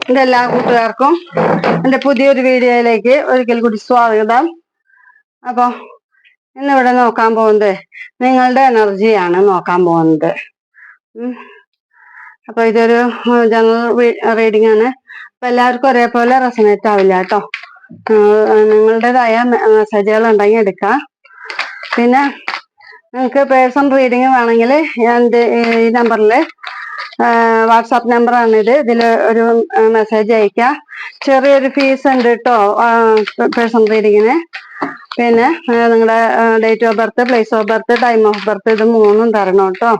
എൻ്റെ എല്ലാ കൂട്ടുകാർക്കും എൻ്റെ പുതിയൊരു വീഡിയോയിലേക്ക് ഒരിക്കൽ കൂടി സ്വാഗതം. അപ്പോൾ ഇന്നിവിടെ നോക്കാൻ പോകുന്നത് നിങ്ങളുടെ എനർജിയാണ് നോക്കാൻ പോകുന്നത്. അപ്പോൾ ഇതൊരു ജനറൽ റീഡിംഗ് ആണ്. അപ്പോൾ എല്ലാവർക്കും ഒരേപോലെ റെസണേറ്റ് ആവില്ല കേട്ടോ. നിങ്ങളുടേതായ മെസ്സേജുകൾ ഉണ്ടെങ്കിൽ എടുക്കാം. പിന്നെ നിങ്ങൾക്ക് പേഴ്സണൽ റീഡിങ് വേണമെങ്കിൽ ഞാൻ ഈ നമ്പറിൽ വാട്സാപ്പ് നമ്പറാണിത്. ഇതിൽ ഒരു മെസ്സേജ് അയക്കാം. ചെറിയൊരു ഫീസ് ഉണ്ട് കേട്ടോ പേഴ്സണൽ റീഡിങ്ങിന്. പിന്നെ നിങ്ങളുടെ date of birth, place of birth, time of birth ഇത് മൂന്നും തരണം കേട്ടോ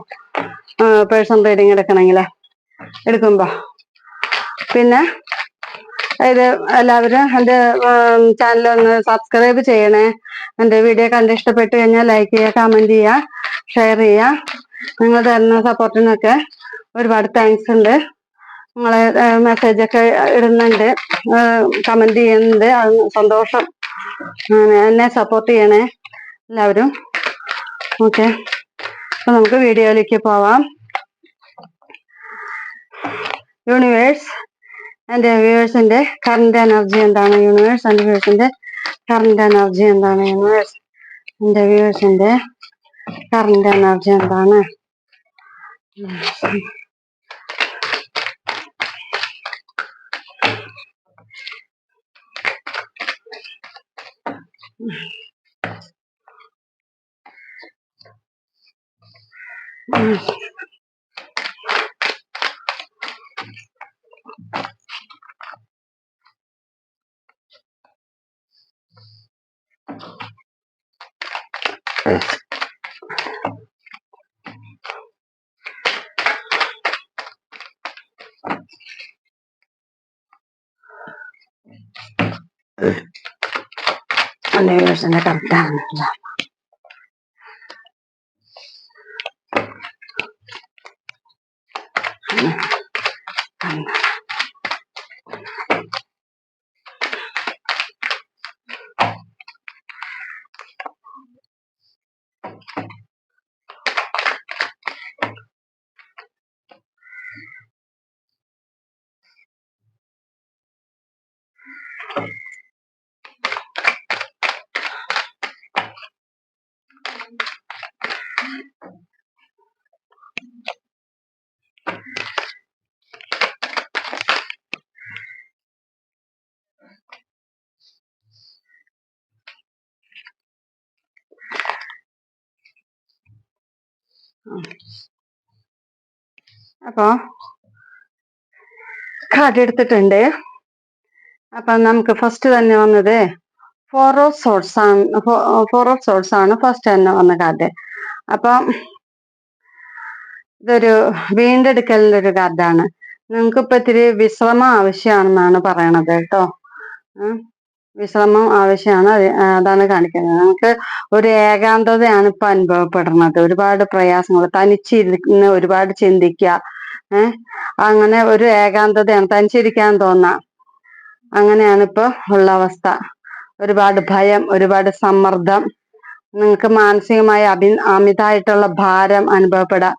പേഴ്സണൽ റീഡിങ് എടുക്കുമ്പോൾ. പിന്നെ ഇത് എല്ലാവരും എൻ്റെ ചാനലൊന്ന് സബ്സ്ക്രൈബ് ചെയ്യണേ. എൻ്റെ വീഡിയോ കണ്ട് ഇഷ്ടപ്പെട്ട് കഴിഞ്ഞാൽ ലൈക്ക് ചെയ്യുക, കമൻറ്റ് ചെയ്യുക, ഷെയർ ചെയ്യുക. നിങ്ങൾ തരുന്ന സപ്പോർട്ടിനൊക്കെ ഒരുപാട് താങ്ക്സ് ഉണ്ട്. നിങ്ങളെ മെസ്സേജൊക്കെ ഇടുന്നുണ്ട്, കമൻറ്റ് ചെയ്യുന്നുണ്ട്, അത് സന്തോഷം. എന്നെ സപ്പോർട്ട് ചെയ്യണേ എല്ലാവരും. ഓക്കെ, അപ്പോൾ നമുക്ക് വീഡിയോയിലേക്ക് പോവാം. യൂണിവേഴ്സ് എൻ്റെ വ്യൂവേഴ്സിൻ്റെ കറണ്ട് എനർജി എന്താണ്? യൂണിവേഴ്സ് എൻ്റെ വ്യൂവേഴ്സിൻ്റെ കറണ്ട് എനർജി എന്താണ്? യൂണിവേഴ്സ് എൻ്റെ വ്യൂവേഴ്സിൻ്റെ കറണ്ട് എനർജി എന്താണ്? യൂണിവേഴ്സിന്റെ കറക്റ്റാണ്. അപ്പൊ കാർഡ് എടുത്തിട്ടുണ്ട്. അപ്പൊ നമുക്ക് ഫസ്റ്റ് തന്നെ വന്നത് ഫോർ ഓഫ് സോർട്സ് ആണ് ഫസ്റ്റ് തന്നെ വന്ന കാർഡ്. അപ്പം ഇതൊരു വീണ്ടെടുക്കലിന്റെ ഒരു കാർഡാണ്. നിങ്ങൾക്ക് ഇപ്പൊ ഇത്തിരി വിശ്രമം ആവശ്യമാണെന്നാണ് പറയണത് കേട്ടോ. വിശ്രമം ആവശ്യമാണ്, അതാണ് കാണിക്കുന്നത്. നമുക്ക് ഒരു ഏകാന്തതയാണ് ഇപ്പൊ അനുഭവപ്പെടുന്നത്. ഒരുപാട് പ്രയാസങ്ങൾ, തനിച്ചിരുന്ന് ഒരുപാട് ചിന്തിക്കുക, അങ്ങനെ ഒരു ഏകാന്തതയാണ്, തനിച്ചിരിക്കാൻ തോന്നാം. അങ്ങനെയാണ് ഇപ്പൊ ഉള്ള അവസ്ഥ. ഒരുപാട് ഭയം, ഒരുപാട് സമ്മർദ്ദം, നിങ്ങൾക്ക് മാനസികമായ അമിതമായിട്ടുള്ള ഭാരം അനുഭവപ്പെടാം.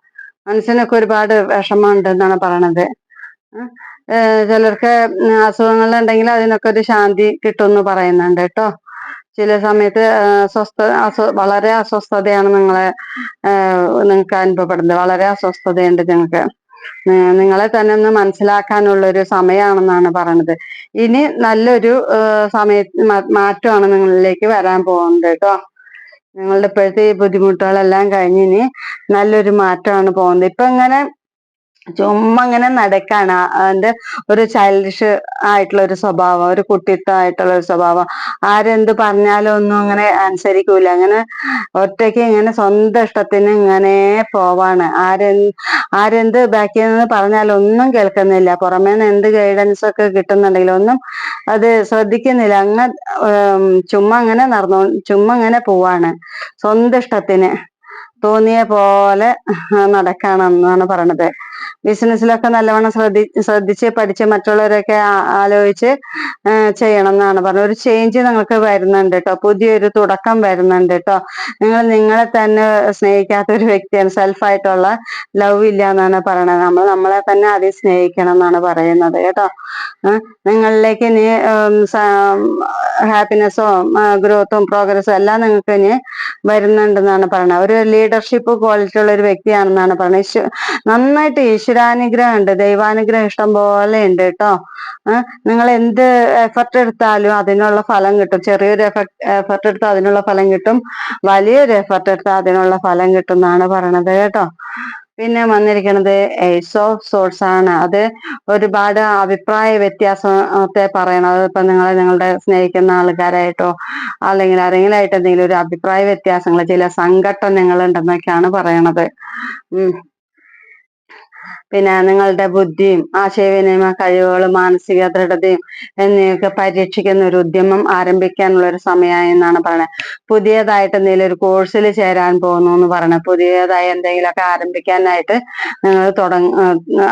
മനസ്സിനൊക്കെ ഒരുപാട് വിഷമമുണ്ട് എന്നാണ് പറയണത്. ചിലർക്ക് അസുഖങ്ങളുണ്ടെങ്കിൽ അതിനൊക്കെ ഒരു ശാന്തി കിട്ടുമെന്ന് പറയുന്നുണ്ട് കേട്ടോ. ചില സമയത്ത് വളരെ അസ്വസ്ഥതയാണ് നിങ്ങൾക്ക് അനുഭവപ്പെടുന്നത്. വളരെ അസ്വസ്ഥതയുണ്ട് നിങ്ങൾക്ക്. നിങ്ങളെ തന്നെ ഒന്ന് മനസ്സിലാക്കാനുള്ള ഒരു സമയമാണെന്നാണ് പറയണത്. ഇനി നല്ലൊരു മാറ്റമാണ് നിങ്ങളിലേക്ക് വരാൻ പോകുന്നത് കേട്ടോ. നിങ്ങളുടെ ഇപ്പോഴത്തെ ഈ ബുദ്ധിമുട്ടുകളെല്ലാം കഴിഞ്ഞ് ഇനി നല്ലൊരു മാറ്റമാണ് പോകുന്നത്. ഇപ്പൊ ഇങ്ങനെ ചുമ്മാ ഇങ്ങനെ നടക്കാണ്. അതിന്റെ ഒരു ചൈൽഡിഷ് ആയിട്ടുള്ള ഒരു സ്വഭാവം, ഒരു കുട്ടിത്തമായിട്ടുള്ള ഒരു സ്വഭാവം. ആരെന്ത് പറഞ്ഞാലും ഒന്നും അങ്ങനെ അനുസരിക്കൂല. അങ്ങനെ ഒറ്റയ്ക്ക് ഇങ്ങനെ സ്വന്തം ഇഷ്ടത്തിന് ഇങ്ങനെ പോവാണ്. ആരെന്ത് ബാക്കിൽ നിന്ന് പറഞ്ഞാലും ഒന്നും കേൾക്കുന്നില്ല. പുറമേ നിന്ന് എന്ത് ഗൈഡൻസ് ഒക്കെ കിട്ടുന്നുണ്ടെങ്കിലും ഒന്നും അത് ശ്രദ്ധിക്കുന്നില്ല. ചുമ്മാ അങ്ങനെ പോവാണ്. സ്വന്തം ഇഷ്ടത്തിന് തോന്നിയ പോലെ നടക്കാണെന്നാണ് പറയണത്. ബിസിനസ്സിലൊക്കെ നല്ലവണ്ണം ശ്രദ്ധിച്ച് പഠിച്ച് മറ്റുള്ളവരൊക്കെ ആലോചിച്ച് ചെയ്യണം എന്നാണ് പറഞ്ഞത്. ഒരു ചേഞ്ച് നിങ്ങൾക്ക് വരുന്നുണ്ട് കേട്ടോ, പുതിയൊരു തുടക്കം വരുന്നുണ്ട് കേട്ടോ. നിങ്ങൾ നിങ്ങളെ തന്നെ സ്നേഹിക്കാത്ത ഒരു വ്യക്തിയാണ്, സെൽഫായിട്ടുള്ള ലവ് ഇല്ല എന്നാണ് പറയണത്. നമ്മൾ നമ്മളെ തന്നെ ആദ്യം സ്നേഹിക്കണം എന്നാണ് പറയുന്നത് കേട്ടോ. നിങ്ങളിലേക്ക് ഇനി ഹാപ്പിനെസ്സോ ഗ്രോത്തും പ്രോഗ്രസ്സും എല്ലാം നിങ്ങൾക്ക് ഇനി വരുന്നുണ്ടെന്നാണ് പറയുന്നത്. ഒരു ലീഡർഷിപ്പ് ക്വാളിറ്റി ഉള്ള ഒരു വ്യക്തിയാണെന്നാണ് പറയുന്നത്. നന്നായിട്ട് ഈശ്വരാനുഗ്രഹം ഉണ്ട്, ദൈവാനുഗ്രഹം ഇഷ്ടം പോലെ ഉണ്ട് കേട്ടോ. നിങ്ങൾ എന്ത് എഫർട്ട് എടുത്താലും അതിനുള്ള ഫലം കിട്ടും. ചെറിയൊരു എഫർട്ട് എടുത്താൽ അതിനുള്ള ഫലം കിട്ടും, വലിയൊരു എഫർട്ട് എടുത്താൽ അതിനുള്ള ഫലം കിട്ടും എന്നാണ് പറയണത് കേട്ടോ. പിന്നെ വന്നിരിക്കുന്നത് എയ്സ് ഓഫ് സോർട്സ് ആണ്. അത് ഒരുപാട് അഭിപ്രായ വ്യത്യാസത്തെ പറയണത്. ഇപ്പൊ നിങ്ങളുടെ സ്നേഹിക്കുന്ന ആൾക്കാരായിട്ടോ അല്ലെങ്കിൽ ആരെങ്കിലും ആയിട്ട് എന്തെങ്കിലും ഒരു അഭിപ്രായ വ്യത്യാസങ്ങൾ, ചില സംഘട്ടനങ്ങൾ ഉണ്ടെന്നൊക്കെയാണ് പറയണത്. പിന്നെ നിങ്ങളുടെ ബുദ്ധിയും ആശയവിനിമയ കഴിവുകളും മാനസിക ദൃഢതയും എന്നിവയൊക്കെ പരീക്ഷിക്കുന്ന ഒരു ഉദ്യമം ആരംഭിക്കാനുള്ള ഒരു സമയമായി എന്നാണ് പറയുന്നത്. പുതിയതായിട്ട് എന്തെങ്കിലും ഒരു കോഴ്സിൽ ചേരാൻ പോകുന്നു എന്ന് പറയുന്നത്, പുതിയതായി എന്തെങ്കിലുമൊക്കെ ആരംഭിക്കാനായിട്ട് നിങ്ങൾ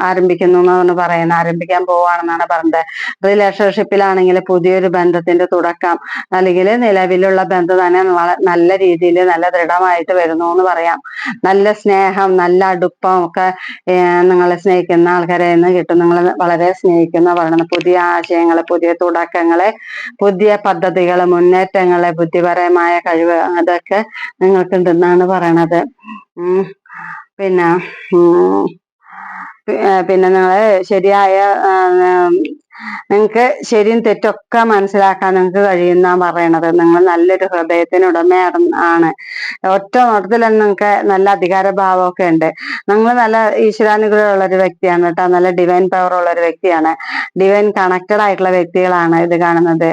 ആരംഭിക്കുന്നു എന്നാണ് പറയുന്നത്, ആരംഭിക്കാൻ പോവാണെന്നാണ് പറയുന്നത്. റിലേഷൻഷിപ്പിലാണെങ്കിൽ പുതിയൊരു ബന്ധത്തിന്റെ തുടക്കം, അല്ലെങ്കിൽ നിലവിലുള്ള ബന്ധം തന്നെ നല്ല രീതിയിൽ നല്ല ദൃഢമായിട്ട് വരുന്നു എന്ന് പറയാം. നല്ല സ്നേഹം, നല്ല അടുപ്പം ഒക്കെ നിങ്ങളെ സ്നേഹിക്കുന്ന ആൾക്കാരെ നിന്ന് കിട്ടും. നിങ്ങൾ വളരെ സ്നേഹിക്കുന്ന പറയണത്. പുതിയ ആശയങ്ങള്, പുതിയ തുടക്കങ്ങള്, പുതിയ പദ്ധതികള്, മുന്നേറ്റങ്ങള്, ബുദ്ധിപരമായ കഴിവ് അതൊക്കെ നിങ്ങൾക്കുണ്ടെന്നാണ് പറയണത്. പിന്നെ നിങ്ങള് ശരിയായ നിങ്ങൾക്ക് ശരിയും തെറ്റൊക്കെ മനസ്സിലാക്കാൻ നിങ്ങൾക്ക് കഴിയുന്ന പറയണത്. നിങ്ങൾ നല്ലൊരു ഹൃദയത്തിനുടമയാണ്. ഒറ്റ നോട്ടത്തിൽ നിങ്ങൾക്ക് നല്ല അധികാരഭാവമൊക്കെ ഉണ്ട്. നിങ്ങൾ നല്ല ഈശ്വരാനുഗ്രഹമുള്ള ഒരു വ്യക്തിയാണ് കേട്ടോ, നല്ല ഡിവൈൻ പവർ ഉള്ള ഒരു വ്യക്തിയാണ്. ഡിവൈൻ കണക്റ്റഡ് ആയിട്ടുള്ള വ്യക്തികളാണ് ഇത് കാണുന്നത്.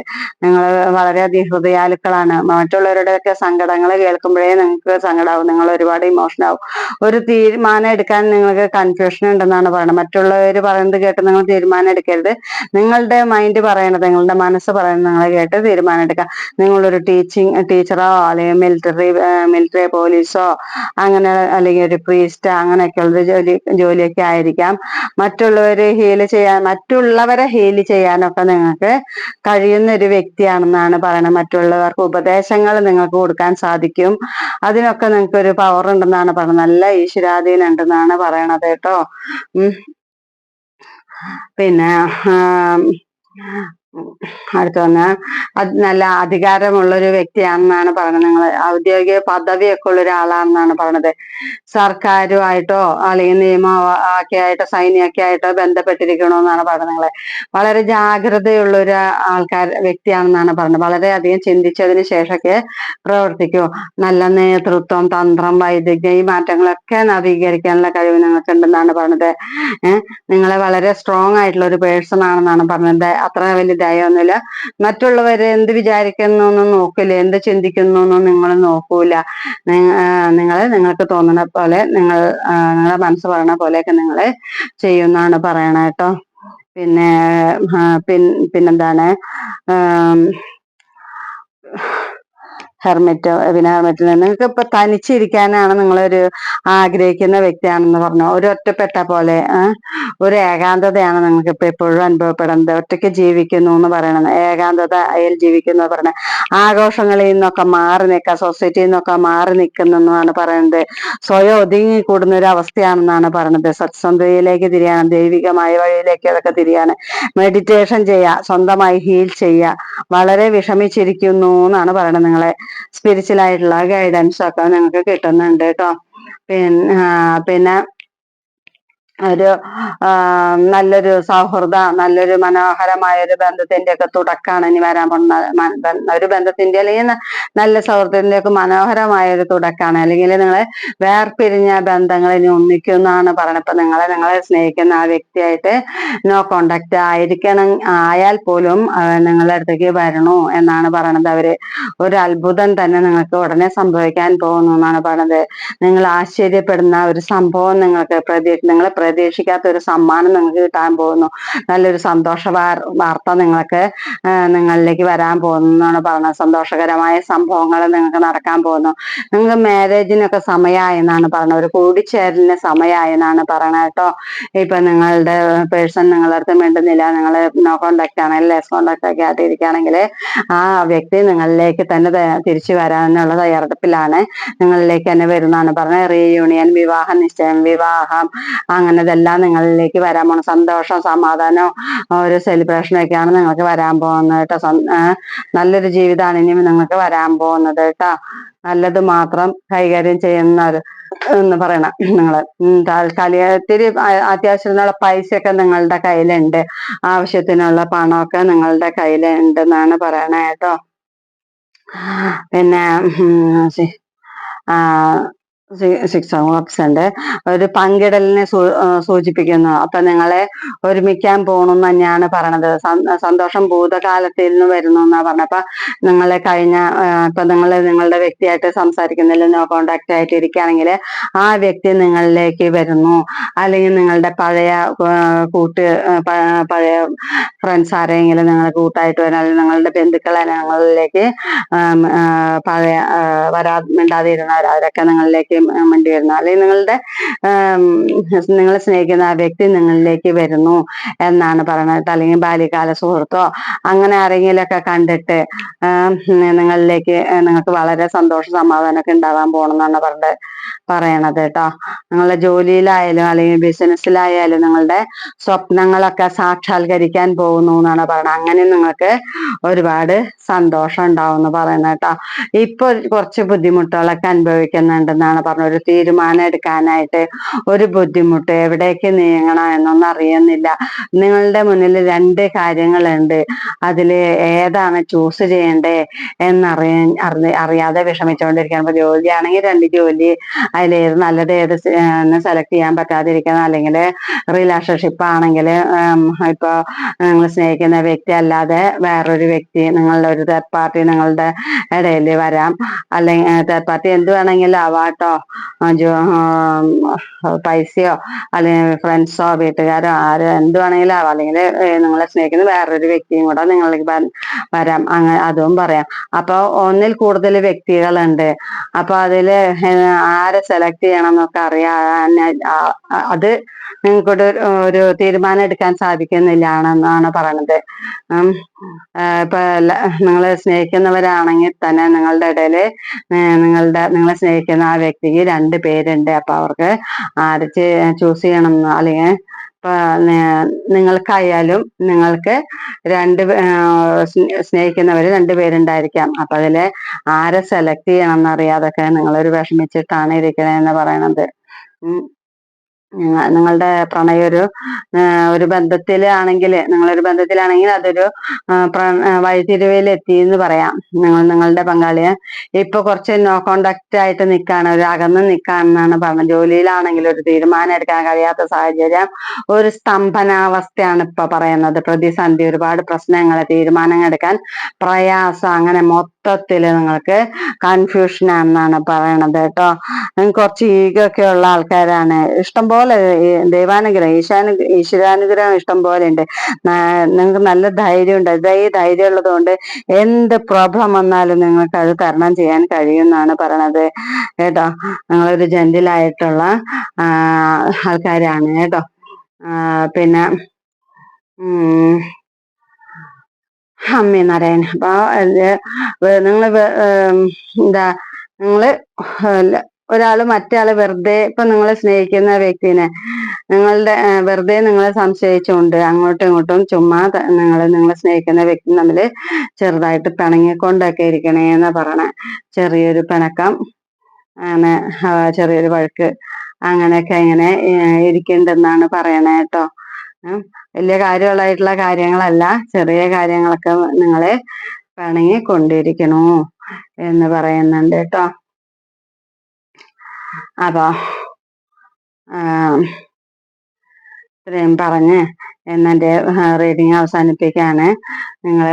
നിങ്ങൾ വളരെയധികം ഹൃദയാലുക്കളാണ്. മറ്റുള്ളവരുടെയൊക്കെ സങ്കടങ്ങൾ കേൾക്കുമ്പോഴേ നിങ്ങൾക്ക് സങ്കടമാവും, നിങ്ങൾ ഒരുപാട് ഇമോഷൻ ആവും. ഒരു തീരുമാനം എടുക്കാൻ നിങ്ങൾക്ക് കൺഫ്യൂഷൻ ഉണ്ടെന്നാണ് പറയുന്നത്. മറ്റുള്ളവർ പറയുന്നത് കേട്ട് നിങ്ങൾ തീരുമാനം എടുക്കരുത്. നിങ്ങളുടെ മൈൻഡ് പറയണത്, നിങ്ങളുടെ മനസ്സ് പറയുന്നത് നിങ്ങൾ കേട്ട് തീരുമാനം എടുക്കുക. നിങ്ങളൊരു ടീച്ചറോ അല്ലെങ്കിൽ മിലിറ്ററി പോലീസോ അങ്ങനെ, അല്ലെങ്കിൽ ഒരു പ്രീസ്റ്റോ അങ്ങനെയൊക്കെ ഉള്ളൊരു ജോലിയൊക്കെ ആയിരിക്കാം. മറ്റുള്ളവരെ ഹീൽ ചെയ്യാനൊക്കെ നിങ്ങൾക്ക് കഴിയുന്ന ഒരു വ്യക്തിയാണെന്നാണ് പറയുന്നത്. മറ്റുള്ളവർക്ക് ഉപദേശങ്ങൾ നിങ്ങൾക്ക് കൊടുക്കാൻ സാധിക്കും. അതിനൊക്കെ നിങ്ങൾക്ക് ഒരു പവർ ഉണ്ടെന്നാണ് പറയുന്നത്. നല്ല ഈശ്വരാധീനം ഉണ്ടെന്നാണ് പറയണത് കേട്ടോ. പിന്നെ അടുത്ത വന്ന് നല്ല അധികാരമുള്ള ഒരു വ്യക്തിയാണെന്നാണ് പറയുന്നത്. നിങ്ങൾ ഔദ്യോഗിക പദവിയൊക്കെ ഉള്ള ഒരാളാണെന്നാണ് പറയുന്നത്. സർക്കാരുമായിട്ടോ അല്ലെങ്കിൽ നിയമമൊക്കെ ആയിട്ടോ സൈന്യമൊക്കെ ആയിട്ടോ ബന്ധപ്പെട്ടിരിക്കണമെന്നാണ് പറയുന്നത്. നിങ്ങളെ വളരെ ജാഗ്രതയുള്ള ഒരു വ്യക്തിയാണെന്നാണ് പറയുന്നത്. വളരെയധികം ചിന്തിച്ചതിന് ശേഷമൊക്കെ പ്രവർത്തിക്കൂ. നല്ല നേതൃത്വം, തന്ത്രം, വൈദഗ്ധ്യം, ഈ മാറ്റങ്ങളൊക്കെ നവീകരിക്കാനുള്ള കഴിവ് നിങ്ങൾക്കുണ്ടെന്നാണ് പറയുന്നത്. നിങ്ങളെ വളരെ സ്ട്രോങ് ആയിട്ടുള്ള ഒരു പേഴ്സൺ ആണെന്നാണ് പറഞ്ഞത്. അത്ര വലിയ ദയൊന്നുമില്ല. മറ്റുള്ളവര് എന്ത് വിചാരിക്കുന്നു എന്നും നോക്കില്ല, എന്ത് ചിന്തിക്കുന്നു എന്നും നിങ്ങൾ നോക്കൂല. നിങ്ങൾക്ക് തോന്നുന്ന പോലെ നിങ്ങളുടെ മനസ്സ് പറയണ പോലെയൊക്കെ നിങ്ങൾ ചെയ്യുന്നാണ് പറയണ കേട്ടോ. പിന്നെന്താണ് ഹെർമിറ്റിൽ നിങ്ങൾക്ക് ഇപ്പൊ തനിച്ചിരിക്കാനാണ് നിങ്ങളൊരു ആഗ്രഹിക്കുന്ന വ്യക്തിയാണെന്ന് പറഞ്ഞു. ഒരു ഒറ്റപ്പെട്ട പോലെ ഒരു ഏകാന്തതയാണ് നിങ്ങൾക്ക് ഇപ്പൊ എപ്പോഴും അനുഭവപ്പെടുന്നത്. ഒറ്റയ്ക്ക് ജീവിക്കുന്നു എന്ന് പറയണത്, ഏകാന്തതയിൽ ജീവിക്കുന്നു എന്ന് പറയണത്. ആഘോഷങ്ങളിൽ നിന്നൊക്കെ മാറി നിൽക്കുക, സൊസൈറ്റിയിൽ നിന്നൊക്കെ മാറി നിൽക്കുന്നെന്നാണ് പറയുന്നത്. സ്വയം ഒതുങ്ങി കൂടുന്ന ഒരു അവസ്ഥയാണെന്നാണ് പറയുന്നത്. സത്സന്ധതയിലേക്ക് തിരിയാണ്, ദൈവികമായ വഴിയിലേക്ക് അതൊക്കെ തിരിയാണ്. മെഡിറ്റേഷൻ ചെയ്യുക, സ്വന്തമായി ഹീൽ ചെയ്യുക. വളരെ വിഷമിച്ചിരിക്കുന്നു എന്നാണ് പറയുന്നത്. നിങ്ങളെ സ്പിരിച്വൽ ആയിട്ടുള്ള ഗൈഡൻസ് ഒക്കെ നിങ്ങൾക്ക് കിട്ടുന്നുണ്ട് കേട്ടോ. പിന്നെ ഒരു നല്ലൊരു സൗഹൃദ, നല്ലൊരു മനോഹരമായ ഒരു ബന്ധത്തിന്റെ ഒക്കെ തുടക്കമാണ് ഇനി വരാൻ പോകുന്ന ഒരു ബന്ധത്തിന്റെ അല്ലെങ്കിൽ നല്ല സൗഹൃദത്തിന്റെ ഒക്കെ മനോഹരമായ ഒരു തുടക്കമാണ്. അല്ലെങ്കിൽ നിങ്ങളെ വേർപിരിഞ്ഞ ബന്ധങ്ങൾ ഇനി ഒന്നിക്കുമെന്നാണ് പറയുന്നത്. ഇപ്പൊ നിങ്ങളെ സ്നേഹിക്കുന്ന ആ വ്യക്തിയായിട്ട് നോ കോണ്ടാക്ട് ആയാൽ പോലും നിങ്ങളുടെ അടുത്തേക്ക് വരണു എന്നാണ് പറയണത്. അവര് ഒരു അത്ഭുതം തന്നെ നിങ്ങൾക്ക് ഉടനെ സംഭവിക്കാൻ പോകുന്നു എന്നാണ് പറയണത്. നിങ്ങൾ ആശ്ചര്യപ്പെടുന്ന ഒരു സംഭവം നിങ്ങളെ പ്രതീക്ഷിക്കാത്ത ഒരു സമ്മാനം നിങ്ങൾക്ക് കിട്ടാൻ പോകുന്നു. നല്ലൊരു സന്തോഷ വാർത്ത നിങ്ങൾക്ക് നിങ്ങളിലേക്ക് വരാൻ പോകുന്നു എന്നാണ് പറയുന്നത്. സന്തോഷകരമായ സംഭവങ്ങൾ നിങ്ങൾക്ക് നടക്കാൻ പോകുന്നു. നിങ്ങൾക്ക് മാരേജിനൊക്കെ സമയമായെന്നാണ് പറയുന്നത്. ഒരു കൂടിച്ചേരലിന് സമയമായെന്നാണ് പറയണത് കേട്ടോ. ഇപ്പൊ നിങ്ങളുടെ പേഴ്സൺ നിങ്ങളുടെ അടുത്ത് മിണ്ടുന്നില്ല, നിങ്ങൾ നോ കോണ്ടാക്ട് ആണെങ്കിൽ ലെസ് കോണ്ടാക്ട് ഒക്കെ ആയിട്ടിരിക്കുകയാണെങ്കിൽ ആ വ്യക്തി നിങ്ങളിലേക്ക് തന്നെ തിരിച്ചു വരാനുള്ള തയ്യാറെടുപ്പിലാണ്. നിങ്ങളിലേക്ക് തന്നെ വരുന്നതാണ് പറഞ്ഞത്. റീയൂണിയൻ, വിവാഹ നിശ്ചയം, വിവാഹം, അങ്ങനെ ഇതെല്ലാം നിങ്ങളിലേക്ക് വരാൻ പോകണം. സന്തോഷം, സമാധാനം, ഒരു സെലിബ്രേഷൻ ഒക്കെയാണ് നിങ്ങൾക്ക് വരാൻ പോകുന്നത് കേട്ടോ. നല്ലൊരു ജീവിതമാണ് ഇനി നിങ്ങൾക്ക് വരാൻ പോകുന്നത് കേട്ടോ. നല്ലത് മാത്രം കൈകാര്യം ചെയ്യുന്നവർ എന്ന് പറയണം. നിങ്ങള് താൽക്കാലികത്തിരി അത്യാവശ്യത്തിനുള്ള പൈസയൊക്കെ നിങ്ങളുടെ കയ്യിലുണ്ട്, ആവശ്യത്തിനുള്ള പണമൊക്കെ നിങ്ങളുടെ കയ്യിലുണ്ട് എന്നാണ് പറയണേ കേട്ടോ. പിന്നെ ആ സിക്സ് ഓഫ് കപ്സ് ഉണ്ട്, ഒരു പങ്കിടലിനെ സൂചിപ്പിക്കുന്നു. അപ്പൊ നിങ്ങളെ ഒരുമിക്കാൻ പോകണം തന്നെയാണ് പറയണത്. സന്തോഷം ഭൂതകാലത്തിൽ നിന്ന് വരുന്നു എന്നാ പറഞ്ഞ. അപ്പൊ നിങ്ങളെ കഴിഞ്ഞ ഇപ്പൊ നിങ്ങളുടെ വ്യക്തിയായിട്ട് സംസാരിക്കുന്നില്ല, നോ കോണ്ടാക്ട് ആയിട്ട് ഇരിക്കുകയാണെങ്കിൽ ആ വ്യക്തി നിങ്ങളിലേക്ക് വരുന്നു. അല്ലെങ്കിൽ നിങ്ങളുടെ പഴയ പഴയ ഫ്രണ്ട്സ് ആരെങ്കിലും നിങ്ങൾ കൂട്ടായിട്ട് വരാം, അല്ലെങ്കിൽ നിങ്ങളുടെ ബന്ധുക്കളെ നിങ്ങളിലേക്ക് പഴയ മിണ്ടാതിരുന്നവർ അവരൊക്കെ നിങ്ങളിലേക്ക് വേണ്ടി വരുന്നു. അല്ലെങ്കിൽ നിങ്ങൾ സ്നേഹിക്കുന്ന ആ വ്യക്തി നിങ്ങളിലേക്ക് വരുന്നു എന്നാണ് പറയുന്നത്. അല്ലെങ്കിൽ ബാല്യകാല സുഹൃത്തോ അങ്ങനെ ആരെങ്കിലൊക്കെ കണ്ടിട്ട് നിങ്ങൾക്ക് വളരെ സന്തോഷ സമാധാനമൊക്കെ ഉണ്ടാവാൻ പോകണമെന്നാണ് പറയണത് കേട്ടോ. നിങ്ങളുടെ ജോലിയിലായാലും അല്ലെങ്കിൽ ബിസിനസ്സിലായാലും നിങ്ങളുടെ സ്വപ്നങ്ങളൊക്കെ സാക്ഷാത്കരിക്കാൻ പോകുന്നു എന്നാണ് പറയുന്നത്. അങ്ങനെ നിങ്ങൾക്ക് ഒരുപാട് സന്തോഷം ഉണ്ടാവും എന്ന് പറയുന്നത് കേട്ടോ. ഇപ്പൊ കുറച്ച് ബുദ്ധിമുട്ടുകളൊക്കെ അനുഭവിക്കുന്നുണ്ടെന്നാണ് പറഞ്ഞത്. ഒരു തീരുമാനം എടുക്കാനായിട്ട് ഒരു ബുദ്ധിമുട്ട്, എവിടേക്ക് നീങ്ങണം എന്നൊന്നും അറിയുന്നില്ല. നിങ്ങളുടെ മുന്നിൽ രണ്ട് കാര്യങ്ങളുണ്ട്, അതില് ഏതാണ് ചൂസ് ചെയ്യണ്ടേ അറിയാതെ വിഷമിച്ചുകൊണ്ടിരിക്കുകയാണ്. ഇപ്പൊ ജോലിയാണെങ്കിൽ രണ്ട് ജോലി, അതിലേത് നല്ലത് ഏത് സെലക്ട് ചെയ്യാൻ പറ്റാതിരിക്കണം. അല്ലെങ്കിൽ റിലേഷൻഷിപ്പ് ആണെങ്കിൽ ഇപ്പൊ നിങ്ങൾ സ്നേഹിക്കുന്ന വ്യക്തി അല്ലാതെ വേറൊരു വ്യക്തി, നിങ്ങളുടെ ഒരു തേർഡ് പാർട്ടി നിങ്ങളുടെ ഇടയിൽ വരാം. അല്ലെങ്കിൽ തേർഡ് പാർട്ടി എന്ത് വേണമെങ്കിലും ആവാട്ടോ, പൈസയോ അല്ലെങ്കിൽ ഫ്രണ്ട്സോ വീട്ടുകാരോ ആരോ എന്ത് വേണമെങ്കിലും ആവാം. അല്ലെങ്കിൽ നിങ്ങളെ സ്നേഹിക്കുന്ന വേറൊരു വ്യക്തിയും കൂടെ നിങ്ങളിലേക്ക് വരാം, അങ്ങനെ അതും പറയാം. അപ്പൊ ഒന്നിൽ കൂടുതൽ വ്യക്തികളുണ്ട്. അപ്പൊ അതില് ആരെ സെലക്ട് ചെയ്യണം എന്നൊക്കെ അറിയാൻ അത് നിങ്ങൾക്കൊരു ഒരു തീരുമാനം എടുക്കാൻ സാധിക്കുന്നില്ലാണെന്നാണ് പറയണത്. ഇപ്പൊ നിങ്ങളെ സ്നേഹിക്കുന്നവരാണെങ്കിൽ തന്നെ നിങ്ങളുടെ ഇടയില് നിങ്ങളെ സ്നേഹിക്കുന്ന ആ വ്യക്തിക്ക് രണ്ട് പേരുണ്ട്. അപ്പൊ അവർക്ക് ആര് ചൂസ് ചെയ്യണം എന്നോ, അല്ലെങ്കിൽ ഇപ്പൊ നിങ്ങൾക്കായാലും നിങ്ങൾക്ക് സ്നേഹിക്കുന്നവര് രണ്ടുപേരുണ്ടായിരിക്കാം. അപ്പൊ അതില് ആരെ സെലക്ട് ചെയ്യണം എന്നറിയാതൊക്കെ നിങ്ങളൊരു വിഷമിച്ചിട്ടാണ് ഇരിക്കണേന്ന് പറയണത്. നിങ്ങളുടെ പ്രണയം ഒരു നിങ്ങളൊരു ബന്ധത്തിലാണെങ്കിൽ അതൊരു വഴിത്തിരിവിൽ എത്തി എന്ന് പറയാം. നിങ്ങളുടെ പങ്കാളിയെ ഇപ്പൊ കുറച്ച് നോ കോണ്ടാക്ട് ആയിട്ട് നിൽക്കുകയാണ്, ഒരു അകന്ന് നിൽക്കുകയാണെന്നാണ് പറഞ്ഞത്. ജോലിയിലാണെങ്കിൽ ഒരു തീരുമാനം എടുക്കാൻ കഴിയാത്ത സാഹചര്യം, ഒരു സ്തംഭനാവസ്ഥയാണ് ഇപ്പൊ പറയുന്നത്. പ്രതിസന്ധി, ഒരുപാട് പ്രശ്നങ്ങൾ, തീരുമാനങ്ങൾ എടുക്കാൻ പ്രയാസം, അങ്ങനെ മൊത്തത്തില് നിങ്ങൾക്ക് കൺഫ്യൂഷൻ ആണെന്നാണ് പറയണത് കേട്ടോ. കുറച്ച് ഈഗോ ഒക്കെ ഉള്ള ആൾക്കാരാണ്. ഇഷ്ടംപോലെ ദൈവാനുഗ്രഹം, ഈശ്വരാനുഗ്രഹം ഇഷ്ടം പോലെ ഉണ്ട്. നിങ്ങൾക്ക് നല്ല ധൈര്യമുണ്ട്. ഈ ധൈര്യം ഉള്ളത് കൊണ്ട് എന്ത് പ്രോബ്ലം വന്നാലും നിങ്ങൾക്ക് അത് തരണം ചെയ്യാൻ കഴിയുമെന്നാണ് പറയണത് കേട്ടോ. നിങ്ങളൊരു ജെന്റിലായിട്ടുള്ള ആൾക്കാരാണ് കേട്ടോ. പിന്നെ അമ്മേ നാരായണ. അപ്പൊ നിങ്ങള് ഒരാള് മറ്റേ ആള് വെറുതെ, ഇപ്പൊ നിങ്ങളെ സ്നേഹിക്കുന്ന വ്യക്തിനെ വെറുതെ നിങ്ങളെ സംശയിച്ചുകൊണ്ട് അങ്ങോട്ടും ഇങ്ങോട്ടും ചുമ്മാ നിങ്ങളെ സ്നേഹിക്കുന്ന വ്യക്തി തമ്മില് ചെറുതായിട്ട് പിണങ്ങിക്കൊണ്ടൊക്കെ ഇരിക്കണേന്ന് പറയണേ. ചെറിയൊരു പിണക്കം, അങ്ങനെ ചെറിയൊരു വഴക്ക്, അങ്ങനെയൊക്കെ ഇങ്ങനെ ഇരിക്കണ്ടെന്നാണ് പറയണേ കേട്ടോ. വലിയ കാര്യമുള്ളതായിട്ടുള്ള കാര്യങ്ങളല്ല, ചെറിയ കാര്യങ്ങളൊക്കെ നിങ്ങളെ പിണങ്ങി കൊണ്ടിരിക്കണു എന്ന് പറയുന്നുണ്ട് കേട്ടോ. അപ്പൊ ഇത്രയും പറഞ്ഞ് എന്നെ റീഡിങ് അവസാനിപ്പിക്കാണ്. നിങ്ങൾ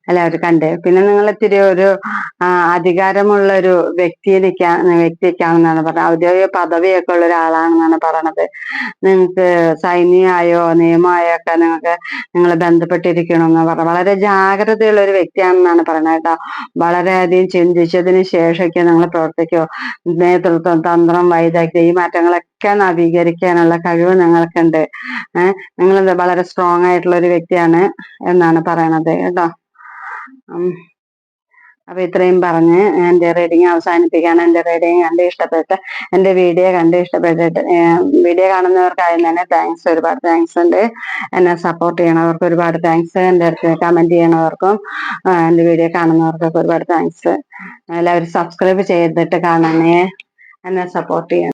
എല്ലാവരും കണ്ട്. പിന്നെ നിങ്ങൾ ഇത്തിരി ഒരു അധികാരമുള്ള ഒരു വ്യക്തിയൊക്കെയാണെന്നാണ് പറഞ്ഞത്. ഔദ്യോഗിക പദവിയൊക്കെ ഉള്ള ഒരാളാണെന്നാണ് പറയണത്. നിങ്ങൾക്ക് സൈന്യമായോ നിയമമായോ ഒക്കെ നിങ്ങൾ ബന്ധപ്പെട്ടിരിക്കണമെന്ന് പറഞ്ഞു. വളരെ ജാഗ്രതയുള്ള ഒരു വ്യക്തിയാണെന്നാണ് പറയുന്നത് കേട്ടോ. വളരെയധികം ചിന്തിച്ചതിന് ശേഷമൊക്കെ നിങ്ങൾ പ്രവർത്തിക്കോ. നേതൃത്വം, തന്ത്രം, വൈദഗ്ധ്യം ഈ മാറ്റങ്ങളൊക്കെ നവീകരിക്കാനുള്ള കഴിവ് നിങ്ങൾക്കുണ്ട്. നിങ്ങൾ വളരെ സ്ട്രോങ് ആയിട്ടുള്ള ഒരു വ്യക്തിയാണ് എന്നാണ് പറയണത് കേട്ടോ. അപ്പൊ ഇത്രയും പറഞ്ഞ് എന്റെ റീഡിങ് അവസാനിപ്പിക്കുകയാണ്. എന്റെ റീഡിങ് എന്റെ വീഡിയോ കണ്ട് ഇഷ്ടപ്പെട്ടിട്ട് വീഡിയോ കാണുന്നവർക്കായും തന്നെ താങ്ക്സ്, ഒരുപാട് താങ്ക്സ് ഉണ്ട്. എന്നെ സപ്പോർട്ട് ചെയ്യണവർക്ക് ഒരുപാട് താങ്ക്സ്. എൻ്റെ അടുത്ത് കമന്റ് ചെയ്യണവർക്കും എന്റെ വീഡിയോ കാണുന്നവർക്കൊക്കെ ഒരുപാട് താങ്ക്സ്. എല്ലാവരും സബ്സ്ക്രൈബ് ചെയ്തിട്ട് കാണണേ, എന്നെ സപ്പോർട്ട് ചെയ്യണം.